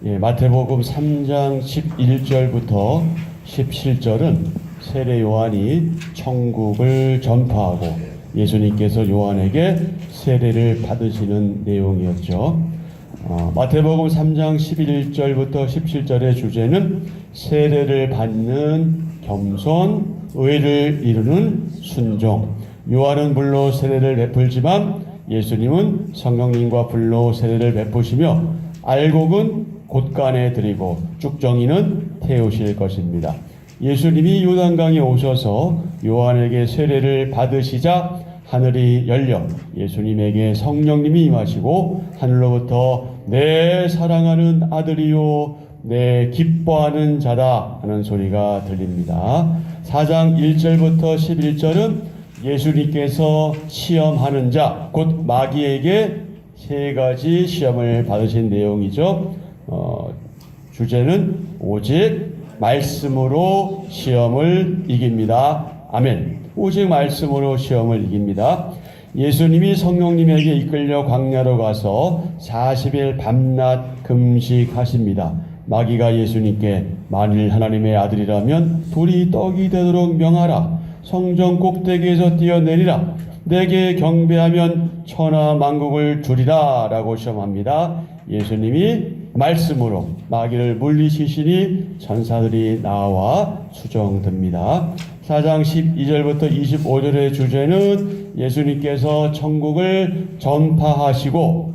마태복음 3장 11절부터 17절은 세례 요한이 천국을 전파하고 예수님께서 요한에게 세례를 받으시는 내용이었죠. 마태복음 3장 11절부터 17절의 주제는 세례를 받는 겸손, 의를 이루는 순종. 요한은 불로 세례를 베풀지만 예수님은 성령님과 불로 세례를 베푸시며 알곡은 곳간에 드리고 쭉정이는 태우실 것입니다. 예수님이 요단강에 오셔서 요한에게 세례를 받으시자 하늘이 열려 예수님에게 성령님이 임하시고 하늘로부터 내 사랑하는 아들이요 내 기뻐하는 자다 하는 소리가 들립니다. 4장 1절부터 11절은 예수님께서 시험하는 자, 곧 마귀에게 세 가지 시험을 받으신 내용이죠. 주제는 오직 말씀으로 시험을 이깁니다. 아멘. 오직 말씀으로 시험을 이깁니다. 예수님이 성령님에게 이끌려 광야로 가서 40일 밤낮 금식하십니다. 마귀가 예수님께 만일 하나님의 아들이라면 돌이 떡이 되도록 명하라. 성전 꼭대기에서 뛰어내리라. 내게 경배하면 천하 만국을 주리라 라고 시험합니다. 예수님이 말씀으로 마귀를 물리치시니 천사들이 나와 수정됩니다. 4장 12절부터 25절의 주제는 예수님께서 천국을 전파하시고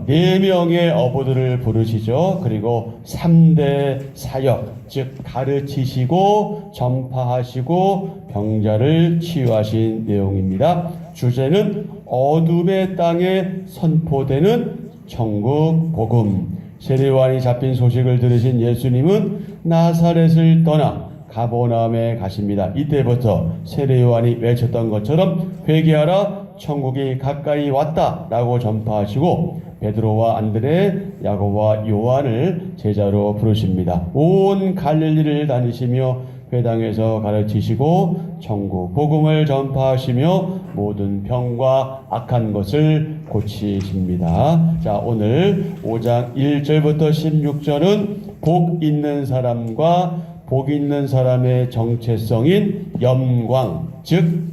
4명의 어부들을 부르시죠. 그리고 3대 사역, 즉 가르치시고 전파하시고 병자를 치유하신 내용입니다. 주제는 어둠의 땅에 선포되는 천국 복음. 세례요한이 잡힌 소식을 들으신 예수님은 나사렛을 떠나 가버나움에 가십니다. 이때부터 세례요한이 외쳤던 것처럼 회개하라 천국이 가까이 왔다 라고 전파하시고 베드로와 안드레, 야고보와 요한을 제자로 부르십니다. 온 갈릴리를 다니시며 회당에서 가르치시고 천국 복음을 전파하시며 모든 병과 악한 것을 고치십니다. 자, 오늘 5장 1절부터 16절은 복 있는 사람과 복 있는 사람의 정체성인 영광, 즉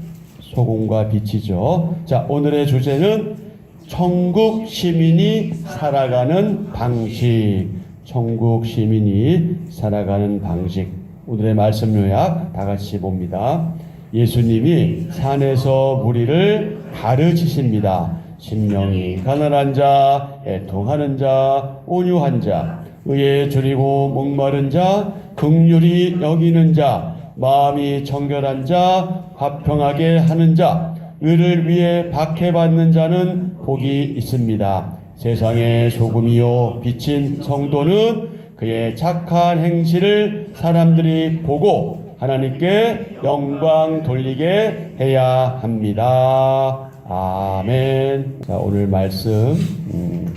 소금과 빛이죠. 자, 오늘의 주제는 천국 시민이 살아가는 방식. 천국 시민이 살아가는 방식. 오늘의 말씀 요약 다 같이 봅니다. 예수님이 산에서 무리를 가르치십니다. 심령이 가난한 자, 애통하는 자, 온유한 자, 의에 줄이고 목마른 자, 긍휼히 여기는 자, 마음이 정결한 자, 화평하게 하는 자, 의를 위해 박해받는 자는 복이 있습니다. 세상의 소금이요 빛인 성도는 그의 착한 행실을 사람들이 보고 하나님께 영광 돌리게 해야 합니다. 아멘. 자, 오늘 말씀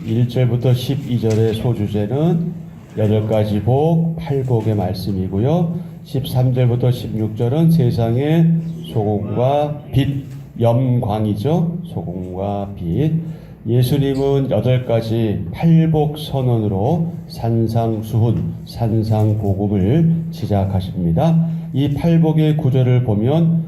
1절부터 12절의 소주제는 8가지 복, 8복의 말씀이고요. 13절부터 16절은 세상의 소금과 빛, 영광이죠. 소금과 빛. 예수님은 8가지 팔복 선언으로 산상수훈, 산상복음을 시작하십니다. 이 팔복의 구절을 보면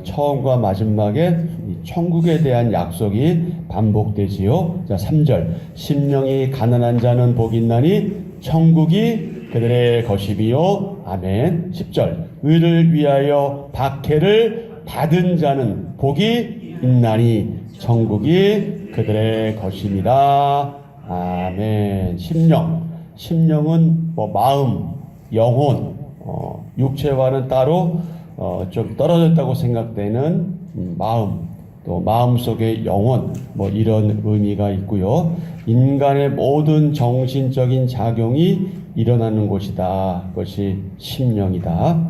처음과 마지막에 천국에 대한 약속이 반복되지요. 자, 3절 심령이 가난한 자는 복이 있나니 천국이 그들의 것이비요. 아멘. 10절 의를 위하여 박해를 받은 자는 복이 있나니 천국이 그들의 것입니다. 아멘. 심령은 마음, 영혼, 육체와는 따로 좀 떨어졌다고 생각되는 마음, 또 마음속의 영혼, 이런 의미가 있고요. 인간의 모든 정신적인 작용이 일어나는 곳이다. 그것이 심령이다.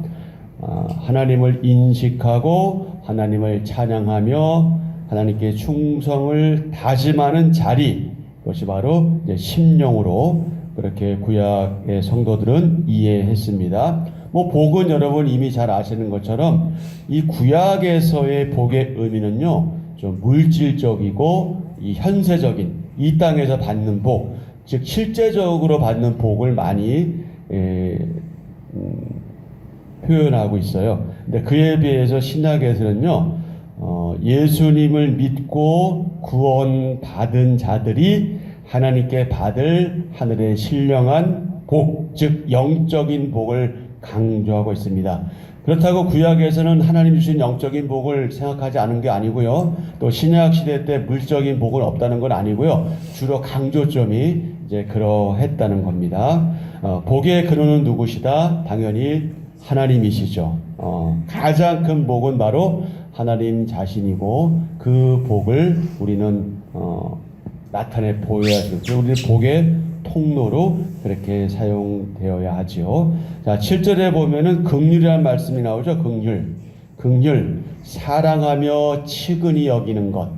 하나님을 인식하고 하나님을 찬양하며 하나님께 충성을 다짐하는 자리, 그것이 바로 이제 심령으로 그렇게 구약의 성도들은 이해했습니다. 복은 여러분 이미 잘 아시는 것처럼 이 구약에서의 복의 의미는요, 좀 물질적이고 이 현세적인 이 땅에서 받는 복, 즉 실제적으로 받는 복을 많이 표현하고 있어요. 근데 그에 비해서 신약에서는요, 예수님을 믿고 구원받은 자들이 하나님께 받을 하늘의 신령한 복, 즉 영적인 복을 강조하고 있습니다. 그렇다고 구약에서는 하나님 주신 영적인 복을 생각하지 않은 게 아니고요. 또 신약 시대 때 물적인 복은 없다는 건 아니고요. 주로 강조점이 이제 그러했다는 겁니다. 복의 근원은 누구시다? 당연히 하나님이시죠. 가장 큰 복은 바로 하나님 자신이고 그 복을 우리는 나타내 보여야죠. 우리는 복의 통로로 그렇게 사용되어야 하지요. 자, 7절에 보면은 긍휼이라는 말씀이 나오죠. 긍휼, 사랑하며 치근히 여기는 것,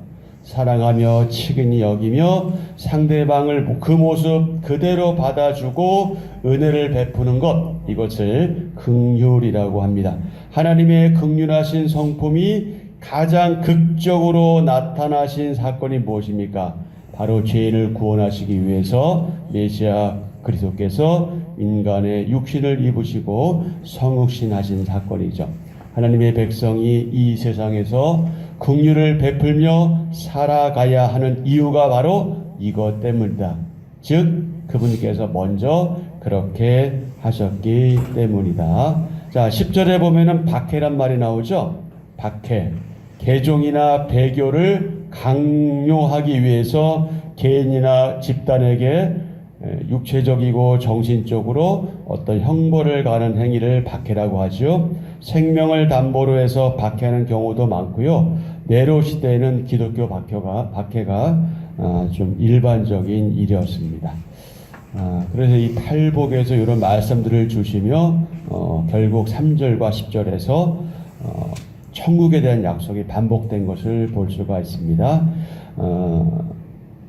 사랑하며 치근히 여기며 상대방을 그 모습 그대로 받아주고 은혜를 베푸는 것, 이것을 긍휼이라고 합니다. 하나님의 긍휼하신 성품이 가장 극적으로 나타나신 사건이 무엇입니까? 바로 죄인을 구원하시기 위해서 메시아 그리스도께서 인간의 육신을 입으시고 성육신하신 사건이죠. 하나님의 백성이 이 세상에서 긍휼을 베풀며 살아가야 하는 이유가 바로 이것 때문이다. 즉 그분께서 먼저 그렇게 하셨기 때문이다. 자, 10절에 보면은 박해란 말이 나오죠. 박해. 개종이나 배교를 강요하기 위해서 개인이나 집단에게 육체적이고 정신적으로 어떤 형벌을 가하는 행위를 박해라고 하죠. 생명을 담보로 해서 박해하는 경우도 많고요. 네로 시대에는 기독교 박해가 좀 일반적인 일이었습니다. 그래서 이 팔복에서 이런 말씀들을 주시며 결국 3절과 10절에서 천국에 대한 약속이 반복된 것을 볼 수가 있습니다.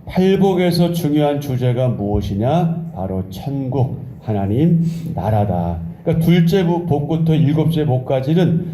팔복에서 중요한 주제가 무엇이냐? 바로 천국, 하나님 나라다. 그러니까 둘째 복부터 일곱째 복까지는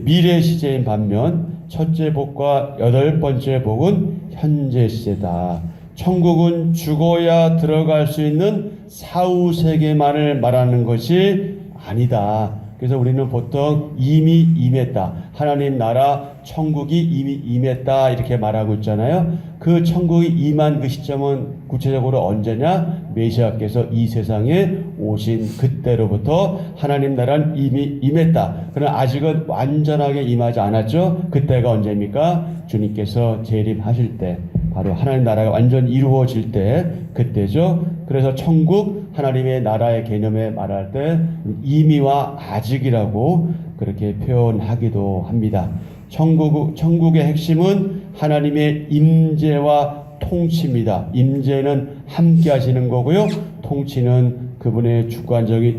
미래 시제인 반면 첫째 복과 여덟 번째 복은 현재 시제다. 천국은 죽어야 들어갈 수 있는 사후 세계만을 말하는 것이 아니다. 그래서 우리는 보통 이미 임했다. 하나님 나라 천국이 이미 임했다 이렇게 말하고 있잖아요. 그 천국이 임한 그 시점은 구체적으로 언제냐? 메시아께서 이 세상에 오신 그때로부터 하나님 나라는 이미 임했다. 그러나 아직은 완전하게 임하지 않았죠. 그때가 언제입니까? 주님께서 재림하실 때, 바로 하나님 나라가 완전 이루어질 때 그때죠. 그래서 천국, 하나님의 나라의 개념에 말할 때 이미와 아직이라고 그렇게 표현하기도 합니다. 천국의 핵심은 하나님의 임재와 통치입니다. 임재는 함께 하시는 거고요. 통치는 그분의 주권적인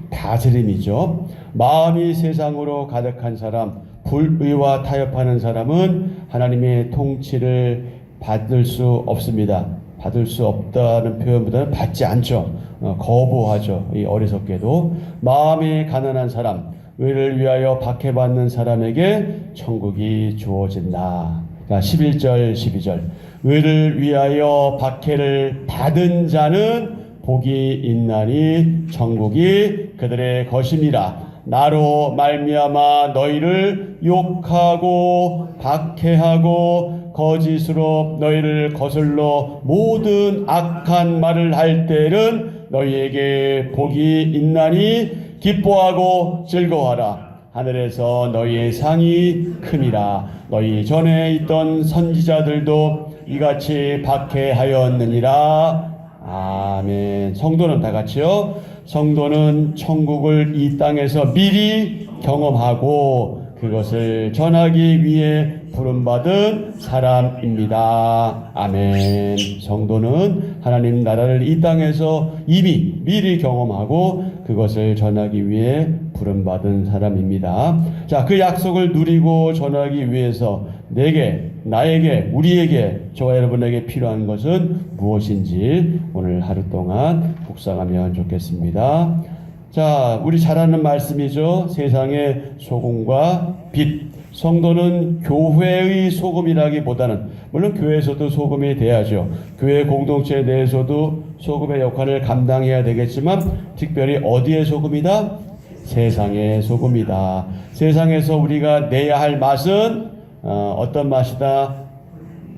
다스림이죠. 마음이 세상으로 가득한 사람, 불의와 타협하는 사람은 하나님의 통치를 받을 수 없습니다. 받을 수 없다는 표현보다는 받지 않죠. 거부하죠. 이 어리석게도. 마음이 가난한 사람, 의를 위하여 박해받는 사람에게 천국이 주어진다. 자, 11절, 12절. 의를 위하여 박해를 받은 자는 복이 있나니 천국이 그들의 것임이라. 나로 말미암아 너희를 욕하고 박해하고 거짓으로 너희를 거슬러 모든 악한 말을 할 때는 너희에게 복이 있나니 기뻐하고 즐거워하라. 하늘에서 너희의 상이 큼이라. 너희 전에 있던 선지자들도 이같이 박해하였느니라. 아멘. 성도는 다 같이요. 성도는 천국을 이 땅에서 미리 경험하고 그것을 전하기 위해 부름받은 사람입니다. 아멘. 성도는 하나님 나라를 이 땅에서 이미 미리 경험하고 그것을 전하기 위해 부름받은 사람입니다. 자, 그 약속을 누리고 전하기 위해서 내게, 나에게, 우리에게, 저와 여러분에게 필요한 것은 무엇인지 오늘 하루 동안 묵상하면 좋겠습니다. 자, 우리 잘 아는 말씀이죠. 세상의 소금과 빛. 성도는 교회의 소금이라기보다는, 물론 교회에서도 소금이 돼야죠. 교회 공동체에 대해서도 소금의 역할을 감당해야 되겠지만 특별히 어디의 소금이다? 세상의 소금이다. 세상에서 우리가 내야 할 맛은 어떤 맛이다?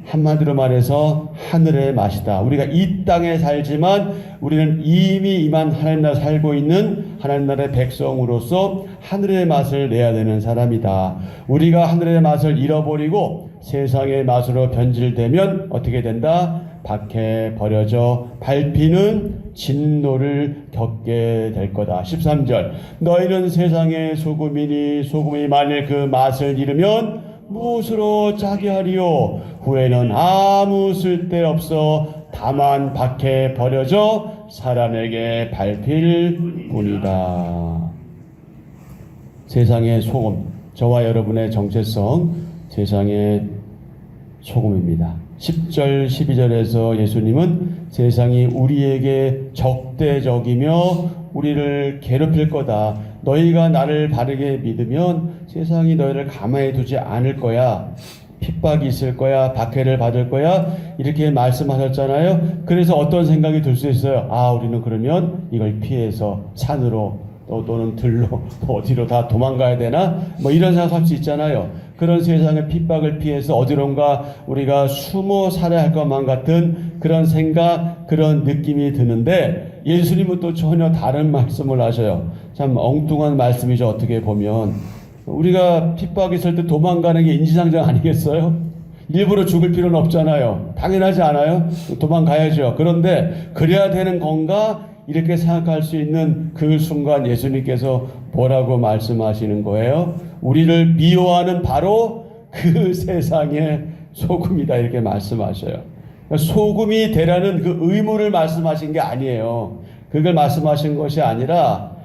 한마디로 말해서 하늘의 맛이다. 우리가 이 땅에 살지만 우리는 이미 이만 하나님 나라에 살고 있는 하나님 나라의 백성으로서 하늘의 맛을 내야 되는 사람이다. 우리가 하늘의 맛을 잃어버리고 세상의 맛으로 변질되면 어떻게 된다? 밖에 버려져 밟히는 진노를 겪게 될 거다. 13절, 너희는 세상의 소금이니 소금이 만일 그 맛을 잃으면 무엇으로 짜게 하리요? 후에는 아무 쓸데없어 다만 밖에 버려져 사람에게 밟힐 뿐이다. 세상의 소금, 저와 여러분의 정체성, 세상의 소금입니다. 10절 12절에서 예수님은 세상이 우리에게 적대적이며 우리를 괴롭힐 거다. 너희가 나를 바르게 믿으면 세상이 너희를 가만히 두지 않을 거야. 핍박이 있을 거야. 박해를 받을 거야. 이렇게 말씀하셨잖아요. 그래서 어떤 생각이 들 수 있어요. 아, 우리는 그러면 이걸 피해서 산으로 또는 들로 어디로 다 도망가야 되나? 뭐 이런 생각할 수 있잖아요. 그런 세상의 핍박을 피해서 어디론가 우리가 숨어 살아야 할 것만 같은 그런 생각, 그런 느낌이 드는데 예수님은 또 전혀 다른 말씀을 하셔요. 참 엉뚱한 말씀이죠. 어떻게 보면 우리가 핍박이 있을 때 도망가는 게 인지상정 아니겠어요? 일부러 죽을 필요는 없잖아요. 당연하지 않아요? 도망가야죠. 그런데 그래야 되는 건가? 이렇게 생각할 수 있는 그 순간 예수님께서 뭐라고 말씀하시는 거예요? 우리를 미워하는 바로 그 세상의 소금이다, 이렇게 말씀하셔요. 소금이 되라는 그 의무를 말씀하신 게 아니에요. 그걸 말씀하신 것이 아니라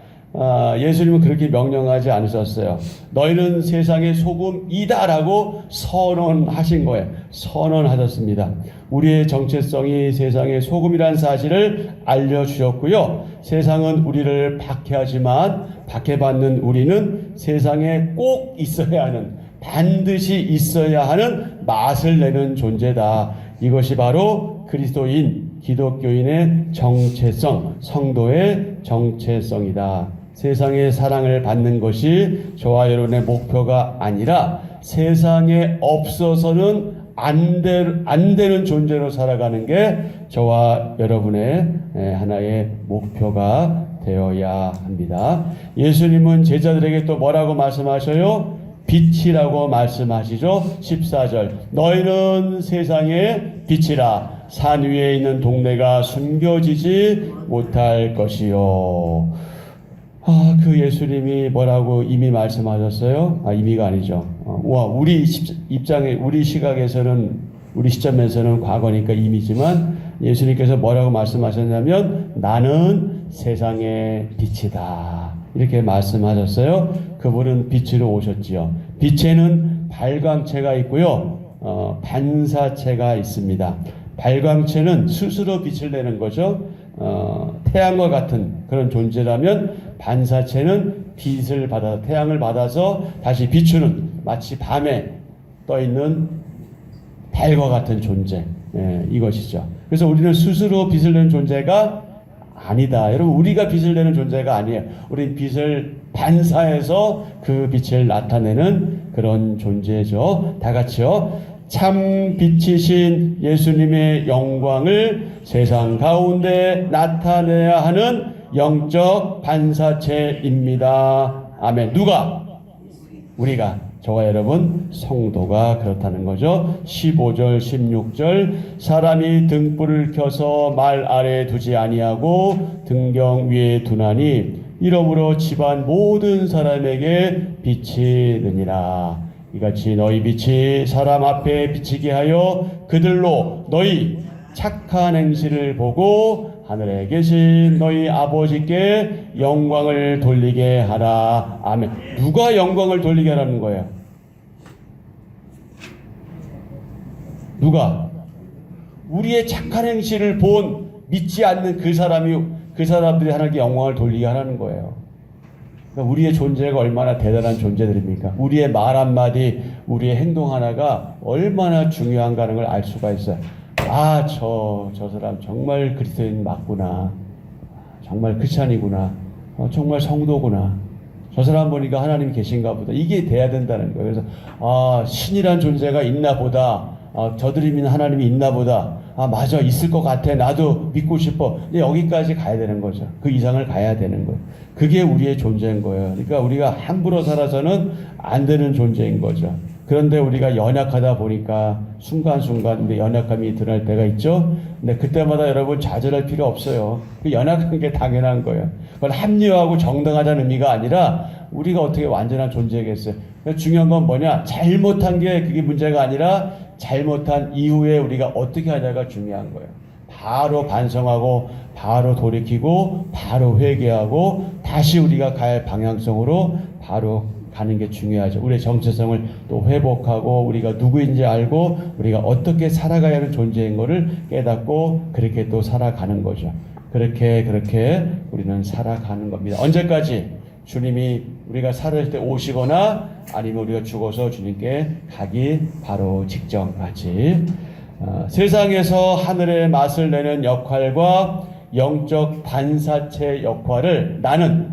예수님은 그렇게 명령하지 않으셨어요. 너희는 세상의 소금이다라고 선언하신 거예요. 선언하셨습니다. 우리의 정체성이 세상의 소금이라는 사실을 알려주셨고요. 세상은 우리를 박해하지만 박해받는 우리는 세상에 꼭 있어야 하는, 반드시 있어야 하는 맛을 내는 존재다. 이것이 바로 그리스도인, 기독교인의 정체성, 성도의 정체성이다. 세상의 사랑을 받는 것이 저와 여러분의 목표가 아니라 세상에 없어서는 안 되는 존재로 살아가는 게 저와 여러분의 하나의 목표가 되어야 합니다. 예수님은 제자들에게 또 뭐라고 말씀하셔요? 빛이라고 말씀하시죠. 14절, 너희는 세상의 빛이라. 산 위에 있는 동네가 숨겨지지 못할 것이요. 그 예수님이 뭐라고 이미 말씀하셨어요? 이미가 아니죠. 우리 입장에, 우리 시각에서는, 우리 시점에서는 과거니까 이미지만 예수님께서 뭐라고 말씀하셨냐면 나는 세상의 빛이다, 이렇게 말씀하셨어요. 그분은 빛으로 오셨지요. 빛에는 발광체가 있고요, 반사체가 있습니다. 발광체는 스스로 빛을 내는 거죠. 태양과 같은 그런 존재라면 반사체는 빛을 받아, 태양을 받아서 다시 비추는, 마치 밤에 떠 있는 달과 같은 존재, 이것이죠. 그래서 우리는 스스로 빛을 내는 존재가 아니다. 여러분, 우리가 빛을 내는 존재가 아니에요. 우리는 빛을 반사해서 그 빛을 나타내는 그런 존재죠. 다 같이요. 참 빛이신 예수님의 영광을 세상 가운데 나타내야 하는 영적 반사체입니다. 아멘. 누가? 우리가, 저와 여러분 성도가 그렇다는 거죠. 15절 16절, 사람이 등불을 켜서 말 아래에 두지 아니하고 등경 위에 두나니 이러므로 집안 모든 사람에게 빛이 느니라. 이같이 너희 빛이 사람 앞에 비치게 하여 그들로 너희 착한 행실을 보고 하늘에 계신 너희 아버지께 영광을 돌리게 하라. 아멘. 누가 영광을 돌리게 하라는 거예요? 누가? 우리의 착한 행실을 본 믿지 않는 그 사람들이 하나님께 영광을 돌리게 하라는 거예요. 그러니까 우리의 존재가 얼마나 대단한 존재들입니까? 우리의 말 한마디, 우리의 행동 하나가 얼마나 중요한가는 걸 알 수가 있어요. 아, 저 사람 정말 그리스도인 맞구나. 정말 크리스찬이구나. 정말 성도구나. 저 사람 보니까 하나님이 계신가 보다. 이게 돼야 된다는 거예요. 그래서 신이란 존재가 있나 보다. 저들이 믿는 하나님이 있나 보다. 맞아, 있을 것 같아. 나도 믿고 싶어. 여기까지 가야 되는 거죠. 그 이상을 가야 되는 거예요. 그게 우리의 존재인 거예요. 그러니까 우리가 함부로 살아서는 안 되는 존재인 거죠. 그런데 우리가 연약하다 보니까 순간순간 연약함이 드러날 때가 있죠. 근데 그때마다 여러분 좌절할 필요 없어요. 그 연약한 게 당연한 거예요. 그건 합리화하고 정당하다는 의미가 아니라 우리가 어떻게 완전한 존재겠어요. 중요한 건 뭐냐? 잘못한 게 그게 문제가 아니라 잘못한 이후에 우리가 어떻게 하냐가 중요한 거예요. 바로 반성하고 바로 돌이키고 바로 회개하고 다시 우리가 갈 방향성으로 바로 가는 게 중요하죠. 우리의 정체성을 또 회복하고 우리가 누구인지 알고 우리가 어떻게 살아가야 하는 존재인 것을 깨닫고 그렇게 또 살아가는 거죠. 그렇게 우리는 살아가는 겁니다. 언제까지? 주님이 우리가 살아갈 때 오시거나 아니면 우리가 죽어서 주님께 가기 바로 직전까지. 세상에서 하늘의 맛을 내는 역할과 영적 반사체 역할을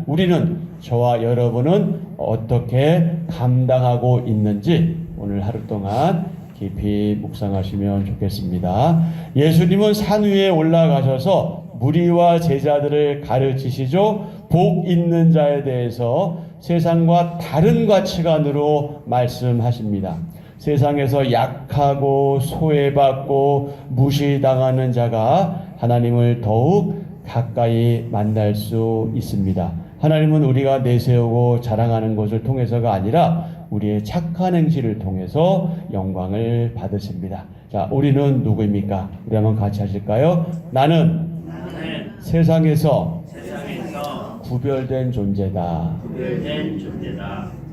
우리는 저와 여러분은 어떻게 감당하고 있는지 오늘 하루 동안 깊이 묵상하시면 좋겠습니다. 예수님은 산 위에 올라가셔서 무리와 제자들을 가르치시죠. 복 있는 자에 대해서 세상과 다른 가치관으로 말씀하십니다. 세상에서 약하고 소외받고 무시당하는 자가 하나님을 더욱 가까이 만날 수 있습니다. 하나님은 우리가 내세우고 자랑하는 것을 통해서가 아니라 우리의 착한 행실을 통해서 영광을 받으십니다. 자, 우리는 누구입니까? 우리 한번 같이 하실까요? 나는 세상에서 구별된 존재다.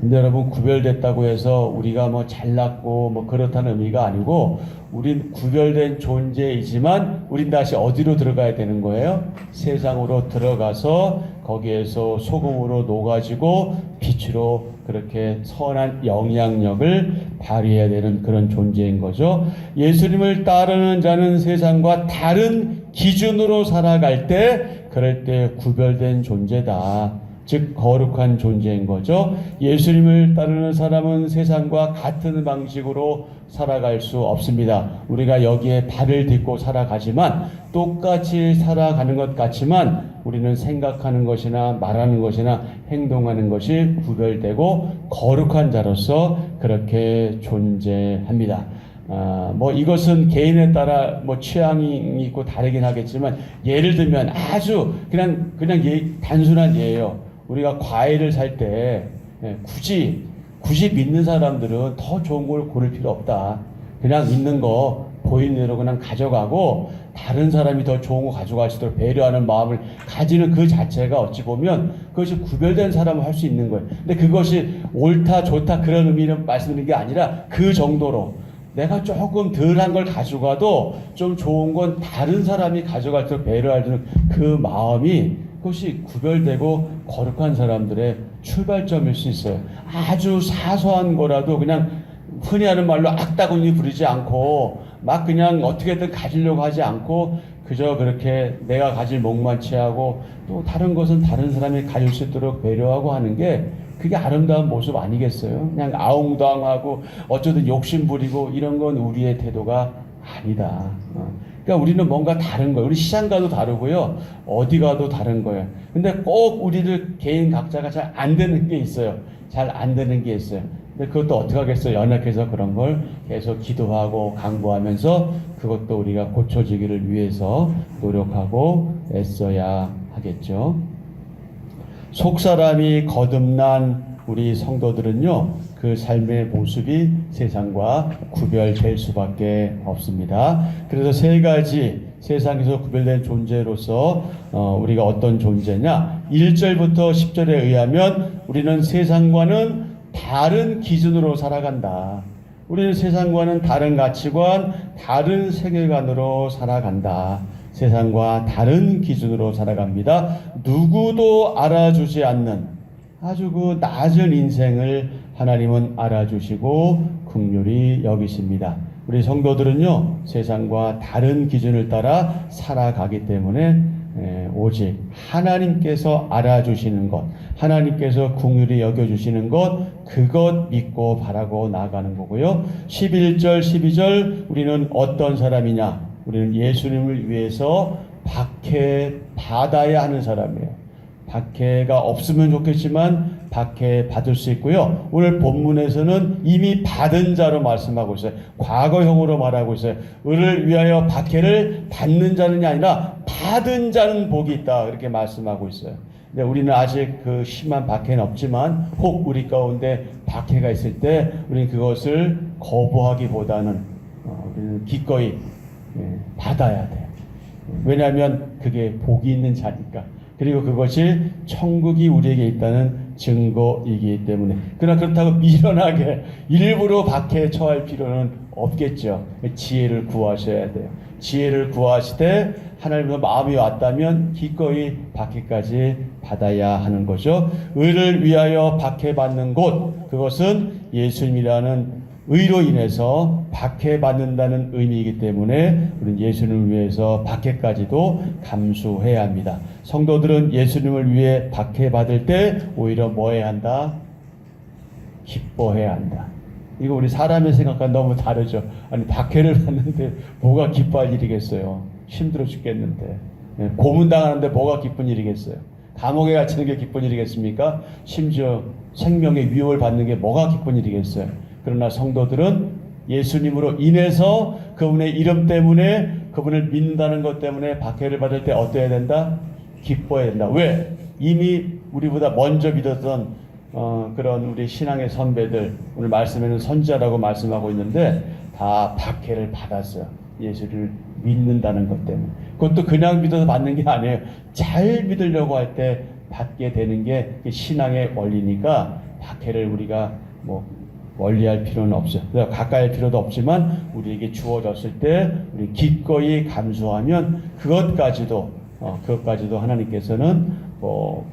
근데 여러분, 구별됐다고 해서 우리가 뭐 잘났고 뭐 그렇다는 의미가 아니고 우린 구별된 존재이지만 우린 다시 어디로 들어가야 되는 거예요? 세상으로 들어가서 거기에서 소금으로 녹아지고 빛으로 그렇게 선한 영향력을 발휘해야 되는 그런 존재인 거죠. 예수님을 따르는 자는 세상과 다른 기준으로 살아갈 때 그럴 때 구별된 존재다. 즉 거룩한 존재인 거죠. 예수님을 따르는 사람은 세상과 같은 방식으로 살아갈 수 없습니다. 우리가 여기에 발을 딛고 살아가지만 똑같이 살아가는 것 같지만 우리는 생각하는 것이나 말하는 것이나 행동하는 것이 구별되고 거룩한 자로서 그렇게 존재합니다. 뭐 이것은 개인에 따라 뭐 취향이 있고 다르긴 하겠지만 예를 들면 아주 그냥 단순한 예예요. 우리가 과일을 살 때 굳이 믿는 사람들은 더 좋은 걸 고를 필요 없다. 그냥 있는 거 보이는 대로 그냥 가져가고 다른 사람이 더 좋은 거 가져갈 수 있도록 배려하는 마음을 가지는 그 자체가 어찌 보면 그것이 구별된 사람을 할 수 있는 거예요. 근데 그것이 옳다 좋다 그런 의미를 말씀드리는 게 아니라 그 정도로 내가 조금 덜한 걸 가져가도 좀 좋은 건 다른 사람이 가져갈 때 배려하는 그 마음이 그것이 구별되고 거룩한 사람들의 출발점일 수 있어요. 아주 사소한 거라도 그냥 흔히 하는 말로 악다구니 부리지 않고 막 그냥 어떻게든 가지려고 하지 않고 그저 그렇게 내가 가질 몫만 취하고 또 다른 것은 다른 사람이 가질 수 있도록 배려하고 하는 게 그게 아름다운 모습 아니겠어요? 그냥 아웅다웅하고 어쩌든 욕심 부리고 이런 건 우리의 태도가 아니다. 그러니까 우리는 뭔가 다른 거예요. 우리 시장 가도 다르고요. 어디 가도 다른 거예요. 근데 꼭 우리들 개인 각자가 잘 안 되는 게 있어요. 잘 안 되는 게 있어요. 근데 그것도 어떻게 하겠어요? 연약해서 그런 걸 계속 기도하고 강구하면서 그것도 우리가 고쳐지기를 위해서 노력하고 애써야 하겠죠. 속사람이 거듭난 우리 성도들은요, 그 삶의 모습이 세상과 구별될 수밖에 없습니다. 그래서 세 가지 세상에서 구별된 존재로서 우리가 어떤 존재냐? 1절부터 10절에 의하면 우리는 세상과는 다른 기준으로 살아간다. 우리는 세상과는 다른 가치관, 다른 세계관으로 살아간다. 세상과 다른 기준으로 살아갑니다. 누구도 알아주지 않는 아주 그 낮은 인생을 하나님은 알아주시고 긍휼히 여기십니다. 우리 성도들은요, 세상과 다른 기준을 따라 살아가기 때문에 오직 하나님께서 알아주시는 것, 하나님께서 긍휼히 여겨주시는 것, 그것 믿고 바라고 나아가는 거고요. 11절 12절 우리는 어떤 사람이냐? 우리는 예수님을 위해서 박해 받아야 하는 사람이에요. 박해가 없으면 좋겠지만 박해 받을 수 있고요. 오늘 본문에서는 이미 받은 자로 말씀하고 있어요. 과거형으로 말하고 있어요. 을을 위하여 박해를 받는 자는 아니라 받은 자는 복이 있다, 이렇게 말씀하고 있어요. 근데 우리는 아직 그 심한 박해는 없지만 혹 우리 가운데 박해가 있을 때 우리는 그것을 거부하기보다는 우리는 기꺼이 받아야 돼요. 왜냐하면 그게 복이 있는 자니까. 그리고 그것이 천국이 우리에게 있다는 증거이기 때문에. 그러나 그렇다고 미련하게 일부러 박해에 처할 필요는 없겠죠. 지혜를 구하셔야 돼요. 지혜를 구하시되 하나님의 마음이 왔다면 기꺼이 박해까지 받아야 하는 거죠. 의를 위하여 박해받는 곳, 그것은 예수님이라는 의로 인해서 박해받는다는 의미이기 때문에 우리는 예수님을 위해서 박해까지도 감수해야 합니다. 성도들은 예수님을 위해 박해받을 때 오히려 뭐 해야 한다? 기뻐해야 한다. 이거 우리 사람의 생각과 너무 다르죠. 아니, 박해를 받는데 뭐가 기뻐할 일이겠어요. 힘들어 죽겠는데. 고문당하는데 뭐가 기쁜 일이겠어요. 감옥에 갇히는 게 기쁜 일이겠습니까? 심지어 생명의 위협을 받는 게 뭐가 기쁜 일이겠어요. 그러나 성도들은 예수님으로 인해서 그분의 이름 때문에, 그분을 믿는다는 것 때문에 박해를 받을 때 어떠해야 된다? 기뻐해야 된다. 왜? 이미 우리보다 먼저 믿었던 그런 우리 신앙의 선배들, 오늘 말씀에는 선지자라고 말씀하고 있는데 다 박해를 받았어요. 예수를 믿는다는 것 때문에. 그것도 그냥 믿어서 받는 게 아니에요. 잘 믿으려고 할 때 받게 되는 게 신앙의 원리니까 박해를 우리가 멀리할 필요는 없어요. 가까이 할 필요도 없지만 우리에게 주어졌을 때 우리 기꺼이 감수하면 그것까지도 하나님께서는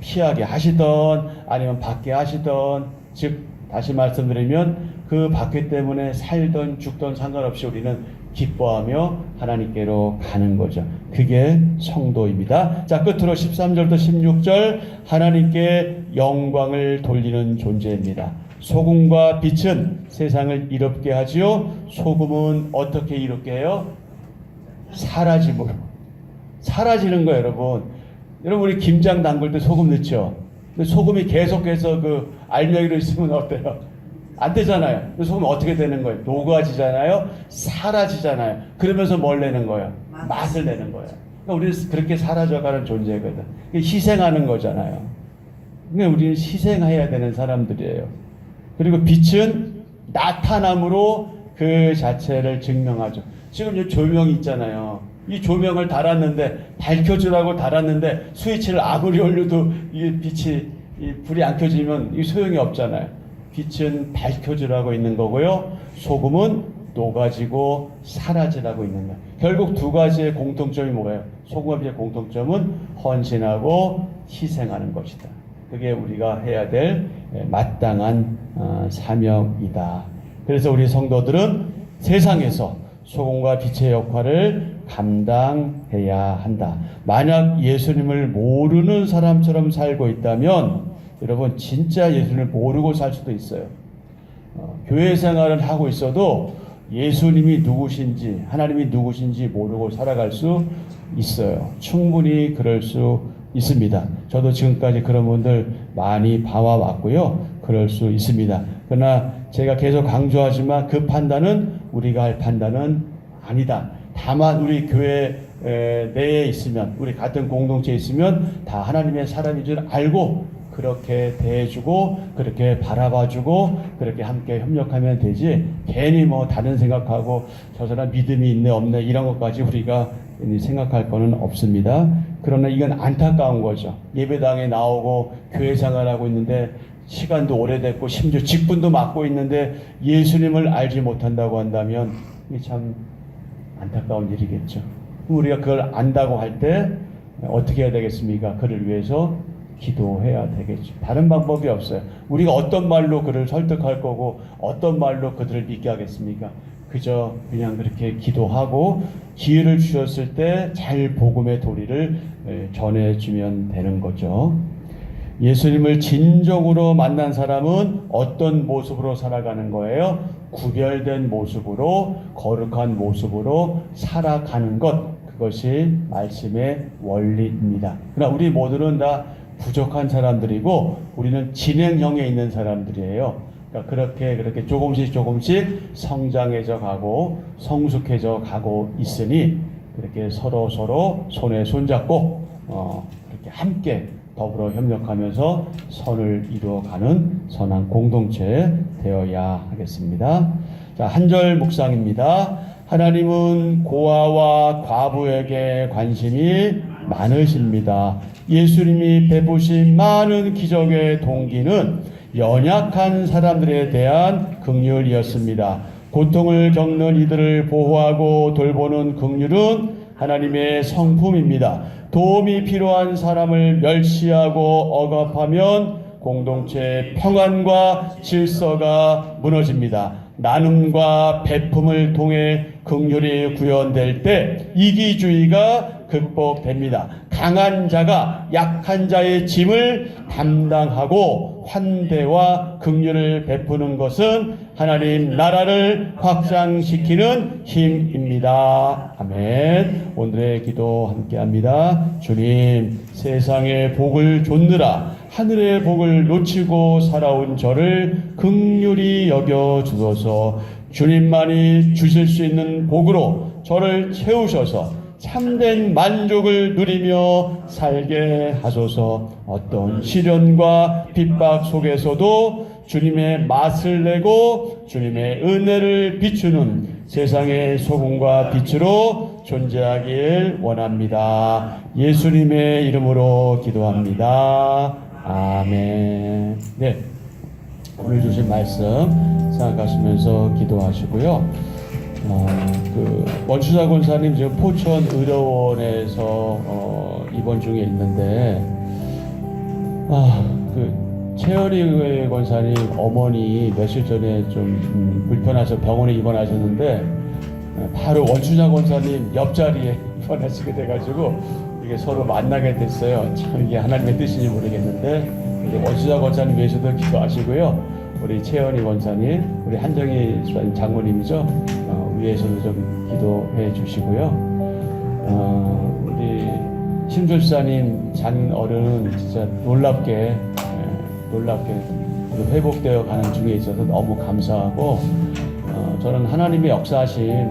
피하게 하시던 아니면 받게 하시던, 즉 다시 말씀드리면 그 박해 때문에 살던 죽던 상관없이 우리는 기뻐하며 하나님께로 가는 거죠. 그게 성도입니다. 자, 끝으로 13절부터 16절 하나님께 영광을 돌리는 존재입니다. 소금과 빛은 세상을 이롭게 하지요. 소금은 어떻게 이롭게 해요? 사라짐으로. 사라지는 거예요, 여러분. 여러분, 우리 김장 담글 때 소금 넣죠? 근데 소금이 계속해서 그 알맹이로 있으면 어때요? 안 되잖아요. 소금이 어떻게 되는 거예요? 녹아지잖아요. 사라지잖아요. 그러면서 뭘 내는 거예요? 맛을 내는 거예요. 그러니까 우리는 그렇게 사라져가는 존재거든. 희생하는 거잖아요. 그러니까 우리는 희생해야 되는 사람들이에요. 그리고 빛은 나타남으로 그 자체를 증명하죠. 지금 이 조명이 있잖아요. 이 조명을 달았는데, 밝혀주라고 달았는데 스위치를 아무리 올려도 이 불이 안 켜지면 이 소용이 없잖아요. 빛은 밝혀주라고 있는 거고요. 소금은 녹아지고 사라지라고 있는 거예요. 결국 두 가지의 공통점이 뭐예요? 소금과 빛의 공통점은 헌신하고 희생하는 것이다. 그게 우리가 해야 될 마땅한 사명이다. 그래서 우리 성도들은 세상에서 소금과 빛의 역할을 감당해야 한다. 만약 예수님을 모르는 사람처럼 살고 있다면 여러분 진짜 예수님을 모르고 살 수도 있어요. 교회 생활을 하고 있어도 예수님이 누구신지, 하나님이 누구신지 모르고 살아갈 수 있어요. 충분히 그럴 수 있습니다. 저도 지금까지 그런 분들 많이 봐왔고요. 그럴 수 있습니다. 그러나 제가 계속 강조하지만 그 판단은 우리가 할 판단은 아니다. 다만 우리 교회 내에 있으면, 우리 같은 공동체에 있으면 다 하나님의 사람인 줄 알고 그렇게 대해주고 그렇게 바라봐주고 그렇게 함께 협력하면 되지, 괜히 다른 생각하고 저 사람 믿음이 있네 없네 이런 것까지 우리가 생각할 거는 없습니다. 그러나 이건 안타까운 거죠. 예배당에 나오고 교회 생활하고 있는데 시간도 오래됐고 심지어 직분도 맡고 있는데 예수님을 알지 못한다고 한다면 이게 참 안타까운 일이겠죠. 우리가 그걸 안다고 할 때 어떻게 해야 되겠습니까? 그를 위해서 기도해야 되겠죠. 다른 방법이 없어요. 우리가 어떤 말로 그를 설득할 거고 어떤 말로 그들을 믿게 하겠습니까? 그저 그냥 그렇게 기도하고 기회를 주셨을 때 잘 복음의 도리를 전해주면 되는 거죠. 예수님을 진정으로 만난 사람은 어떤 모습으로 살아가는 거예요? 구별된 모습으로, 거룩한 모습으로 살아가는 것, 그것이 말씀의 원리입니다. 그러나 우리 모두는 다 부족한 사람들이고 우리는 진행형에 있는 사람들이에요. 그러니까 그렇게 조금씩 성장해져 가고 성숙해져 가고 있으니 그렇게 서로 손에 손잡고 그렇게 함께 더불어 협력하면서 선을 이루어가는 선한 공동체 되어야 하겠습니다. 자, 한 절 묵상입니다. 하나님은 고아와 과부에게 관심이 많으십니다. 예수님이 베푸신 많은 기적의 동기는 연약한 사람들에 대한 긍휼이었습니다. 고통을 겪는 이들을 보호하고 돌보는 긍휼은 하나님의 성품입니다. 도움이 필요한 사람을 멸시하고 억압하면 공동체의 평안과 질서가 무너집니다. 나눔과 베품을 통해 긍휼이 구현될 때 이기주의가 극복됩니다. 강한 자가 약한 자의 짐을 담당하고 환대와 긍휼을 베푸는 것은 하나님 나라를 확장시키는 힘입니다. 아멘. 오늘의 기도 함께합니다. 주님, 세상의 복을 좇느라 하늘의 복을 놓치고 살아온 저를 긍휼히 여겨 주소서. 주님만이 주실 수 있는 복으로 저를 채우셔서 참된 만족을 누리며 살게 하소서. 어떤 시련과 핍박 속에서도 주님의 맛을 내고 주님의 은혜를 비추는 세상의 소금과 빛으로 존재하길 원합니다. 예수님의 이름으로 기도합니다. 아멘. 네, 오늘 주신 말씀 생각하시면서 기도하시고요. 원추자 권사님 지금 포천 의료원에서 입원 중에 있는데, 최현희 권사님 어머니 며칠 전에 좀 불편해서 병원에 입원하셨는데, 바로 원추자 권사님 옆자리에 입원하시게 돼가지고 이게 서로 만나게 됐어요. 참 이게 하나님의 뜻인지 모르겠는데, 원추자 권사님 위해서도 기도하시고요. 우리 최현희 권사님, 우리 한정희 장모님이죠. 위해서도 좀 기도해 주시고요. 우리 심술사님 장인 어른 진짜 놀랍게 회복되어 가는 중에 있어서 너무 감사하고, 저는 하나님의 역사하심이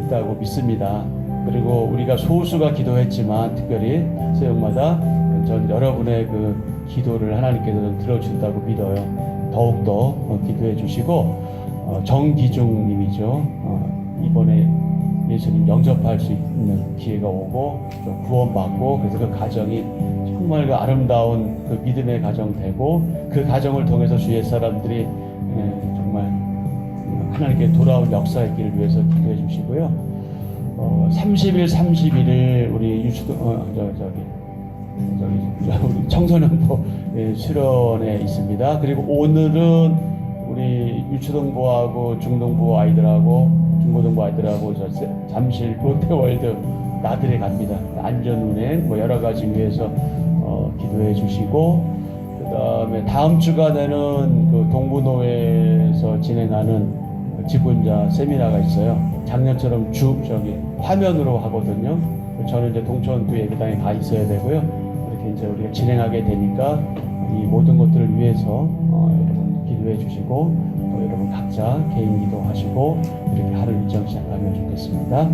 있다고 믿습니다. 그리고 우리가 소수가 기도했지만 특별히 새벽마다 전 여러분의 그 기도를 하나님께서 들어준다고 믿어요. 더욱더 기도해 주시고, 정기중 님이죠. 이번에 예수님 영접할 수 있는 기회가 오고 구원받고, 그래서 그 가정이 정말 그 아름다운 그 믿음의 가정 되고, 그 가정을 통해서 주의 사람들이 정말 하나님께 돌아올 역사 있기를 위해서 기도해 주시고요. 30일 31일 우리 우리 청소년부 수련회 있습니다. 그리고 오늘은 우리 유초등부하고 중등부 아이들하고 중고등부 아이들하고 잠실 롯데월드 나들이 갑니다. 안전운행 여러 가지 위해서 기도해 주시고, 그 다음에 다음 주간에는 그 동부노회에서 진행하는 직분자 세미나가 있어요. 작년처럼 화면으로 하거든요. 저는 이제 동천구 예배당에 가 있어야 되고요. 이렇게 이제 우리가 진행하게 되니까 이 모든 것들을 위해서 여러분 기도해 주시고, 또 여러분 각자 개인 기도하시고 이렇게 하루 일정 시작하면 좋겠습니다.